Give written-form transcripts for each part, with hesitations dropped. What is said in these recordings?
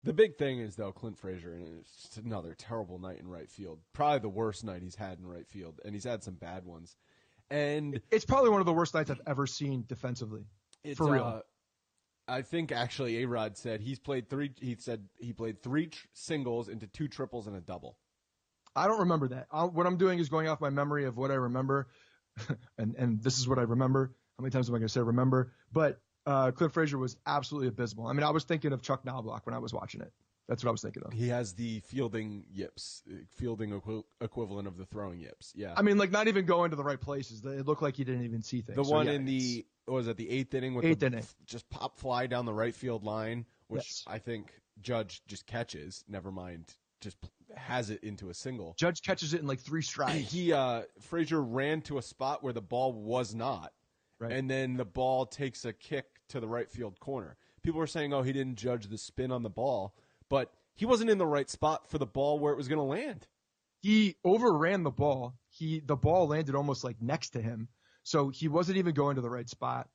The big thing is, though, Clint Frazier, and it's just another terrible night in right field. Probably the worst night he's had in right field, and he's had some bad ones. And it's probably one of the worst nights I've ever seen defensively. For real. I think actually A-Rod said he's played three. He said he played three singles into two triples and a double. I don't remember that. What I'm doing is going off my memory of what I remember, and this is what I remember. How many times am I going to say remember? But Clint Frazier was absolutely abysmal. I mean, I was thinking of Chuck Knobloch when I was watching it. That's what I was thinking of. He has the fielding yips, fielding equivalent of the throwing yips. Yeah. I mean, like not even going to the right places. It looked like he didn't even see things. The one in the, what was it, the eighth inning with eighth inning. Just pop fly down the right field line, which yes. I think Judge just catches. Never mind, just has it into a single. Judge catches it in like 3 strides. Frazier ran to a spot where the ball was not. Right. And then the ball takes a kick to the right field corner. People were saying, oh, he didn't judge the spin on the ball, but he wasn't in the right spot for the ball where it was going to land. He overran the ball. The ball landed almost like next to him, so he wasn't even going to the right spot.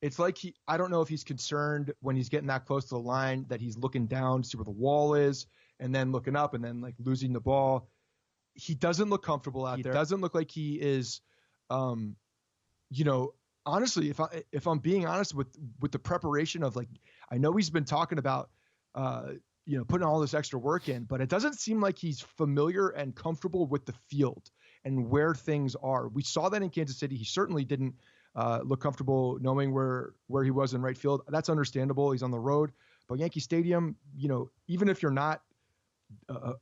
It's like I don't know if he's concerned when he's getting that close to the line that he's looking down to see where the wall is and then looking up and then like losing the ball. He doesn't look comfortable out there. Doesn't look like he is, honestly, if I'm being honest with the preparation of like, I know he's been talking about, putting all this extra work in, but it doesn't seem like he's familiar and comfortable with the field and where things are. We saw that in Kansas City. He certainly didn't look comfortable knowing where he was in right field. That's understandable. He's on the road, but Yankee Stadium, even if you're not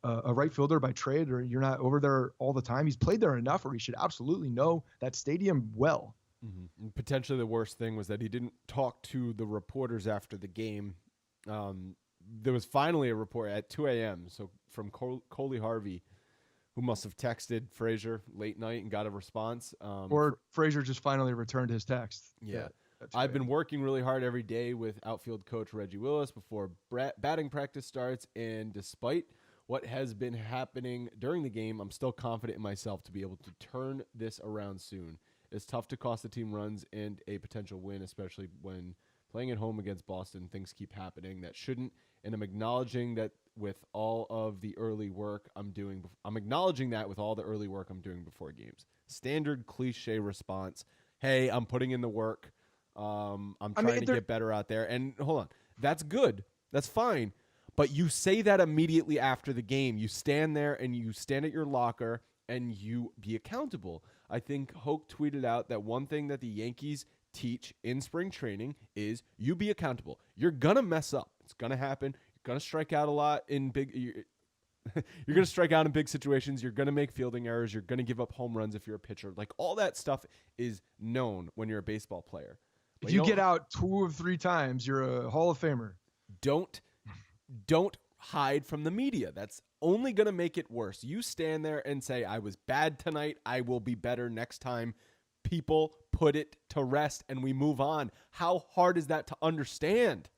a right fielder by trade or you're not over there all the time, he's played there enough where he should absolutely know that stadium well. Mm-hmm. And potentially the worst thing was that he didn't talk to the reporters after the game. There was finally a report at 2 a.m. So from Coley Harvey, who must have texted Frazier late night and got a response. Or Frazier just finally returned his text. Yeah. I've been working really hard every day with outfield coach Reggie Willis before batting practice starts. And despite what has been happening during the game, I'm still confident in myself to be able to turn this around soon. It's tough to cost the team runs and a potential win, especially when playing at home against Boston, things keep happening that shouldn't. And I'm acknowledging that with all the early work I'm doing before games. Standard cliche response. Hey, I'm putting in the work. I'm trying to get better out there. And hold on. That's good. That's fine. But you say that immediately after the game. You stand there and you stand at your locker and you be accountable. I think Hoke tweeted out that one thing that the Yankees teach in spring training is you be accountable. You're going to mess up. It's going to happen. You're going to strike out a lot in big you're going to strike out in big situations. You're going to make fielding errors. You're going to give up home runs if you're a pitcher. Like all that stuff is known when you're a baseball player. But if you get out 2 of 3 times, you're a Hall of Famer. Don't hide from the media. That's only going to make it worse. You stand there and say, I was bad tonight. I will be better next time. People put it to rest and we move on. How hard is that to understand?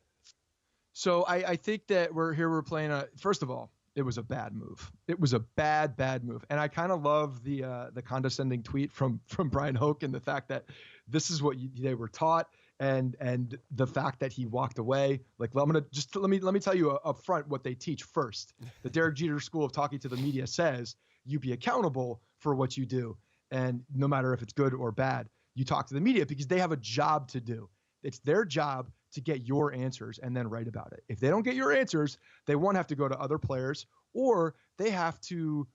So I think that we're playing first of all, it was a bad move. It was a bad move. And I kind of love the condescending tweet from Brian Hoke and the fact that this is what they were taught and the fact that he walked away. Like, let me tell you up front what they teach first. The Derek Jeter School of Talking to the Media says you be accountable for what you do. And no matter if it's good or bad, you talk to the media because they have a job to do. It's their job to get your answers and then write about it. If they don't get your answers, they won't have to go to other players or they have to,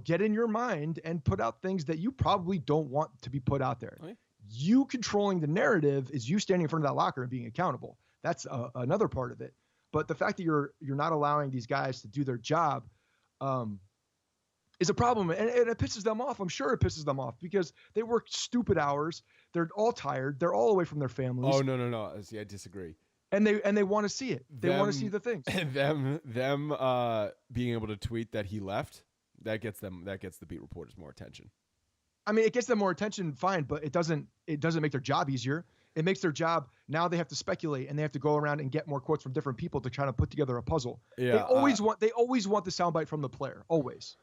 get in your mind and put out things that you probably don't want to be put out there. Okay. You controlling the narrative is you standing in front of that locker and being accountable. That's another part of it. But the fact that you're not allowing these guys to do their job, is a problem. And it pisses them off. I'm sure it pisses them off because they work stupid hours. They're all tired. They're all away from their families. Oh, no. See, I disagree. And they want to see it. They want to see the things. Them being able to tweet that he left, that gets the beat reporters more attention. I mean, it gets them more attention, fine, but it doesn't make their job easier. It makes their job, now they have to speculate and they have to go around and get more quotes from different people to try to put together a puzzle. Yeah, they always want the soundbite from the player, always.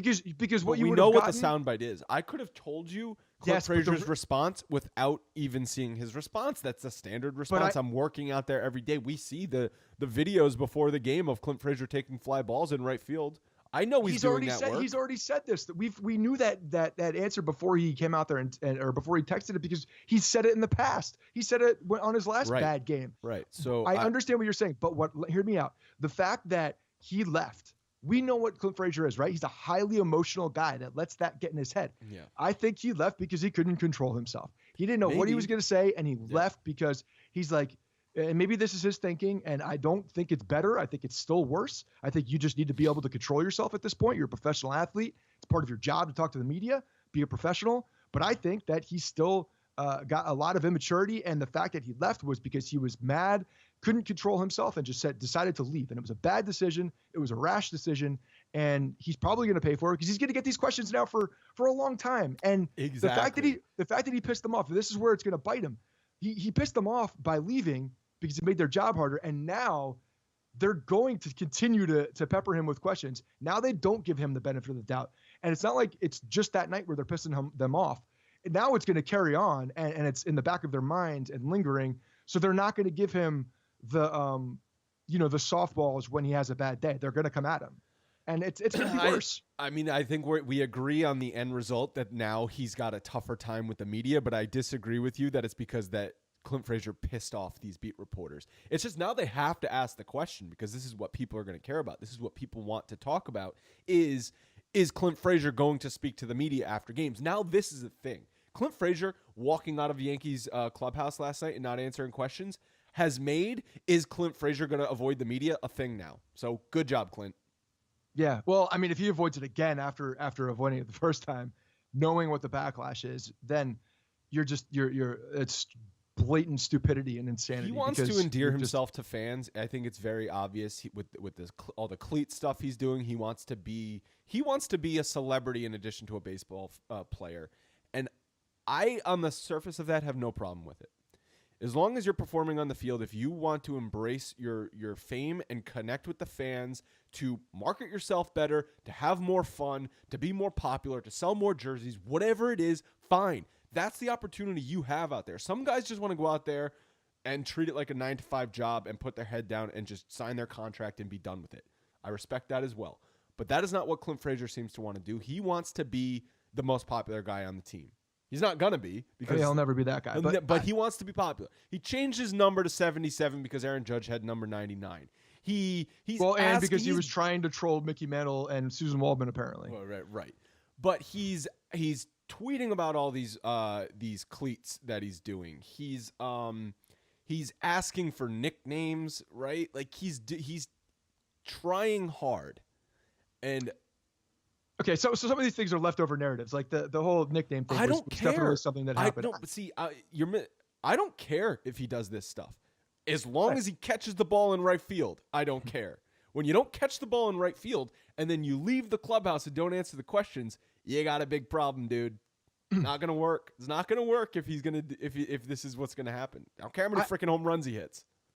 because what But you we would know have what gotten, the soundbite is. I could have told you Clint Yes, but the Frazier's response without even seeing his response. That's a standard response. I'm working out there every day. We see the videos before the game of Clint Frazier taking fly balls in right field. I know he's doing that work. He's already said this. That we knew that answer before he came out there or before he texted it, because he said it in the past. He said it on his last bad game. Right. So I understand what you're saying, but hear me out. The fact that he left, we know what Clint Frazier is, right? He's a highly emotional guy that lets that get in his head. Yeah. I think he left because he couldn't control himself. He didn't know what he was going to say, and he left because he's like, and maybe this is his thinking, and I don't think it's better. I think it's still worse. I think you just need to be able to control yourself at this point. You're a professional athlete. It's part of your job to talk to the media, be a professional. But I think that he still got a lot of immaturity, and the fact that he left was because he was mad, couldn't control himself, and just decided to leave. And it was a bad decision. It was a rash decision, and he's probably going to pay for it because he's going to get these questions now for a long time. And the fact that he pissed them off, this is where it's going to bite him. He pissed them off by leaving because it made their job harder. And now they're going to continue to pepper him with questions. Now they don't give him the benefit of the doubt. And it's not like it's just that night where they're pissing them off. And now it's going to carry on, and it's in the back of their mind and lingering. So they're not going to give him the softballs when he has a bad day. They're going to come at him. And it's going to be worse. I mean, I think we agree on the end result that now he's got a tougher time with the media, but I disagree with you that it's because that Clint Frazier pissed off these beat reporters. It's just now they have to ask the question because this is what people are going to care about. This is what people want to talk about is Clint Frazier going to speak to the media after games? Now this is a thing. Clint Frazier walking out of Yankees clubhouse last night and not answering questions is Clint Frazier going to avoid the media a thing now? So good job, Clint. Yeah. Well, I mean, if he avoids it again after avoiding it the first time, knowing what the backlash is, then you're it's blatant stupidity and insanity. He wants to endear himself to fans. I think it's very obvious with this all the cleat stuff he's doing. He wants to be a celebrity in addition to a baseball player, and I, on the surface of that, have no problem with it. As long as you're performing on the field, if you want to embrace your fame and connect with the fans, to market yourself better, to have more fun, to be more popular, to sell more jerseys, whatever it is, fine. That's the opportunity you have out there. Some guys just want to go out there and treat it like a 9-to-5 job and put their head down and just sign their contract and be done with it. I respect that as well. But that is not what Clint Frazier seems to want to do. He wants to be the most popular guy on the team. He's not going to be because he'll never be that guy. But he wants to be popular. He changed his number to 77 because Aaron Judge had number 99. And because he was trying to troll Mickey Mantle and Susan Waldman apparently. Well, right. But he's tweeting about all these cleats that he's doing. He's asking for nicknames, right? Like he's trying hard. And okay, so some of these things are leftover narratives, like the whole nickname thing. I don't care. Definitely something that happened. I don't care if he does this stuff, as long as he catches the ball in right field. I don't care. When you don't catch the ball in right field and then you leave the clubhouse and don't answer the questions, you got a big problem, dude. Not gonna work. It's not gonna work if this is what's gonna happen. I don't care how many freaking home runs he hits.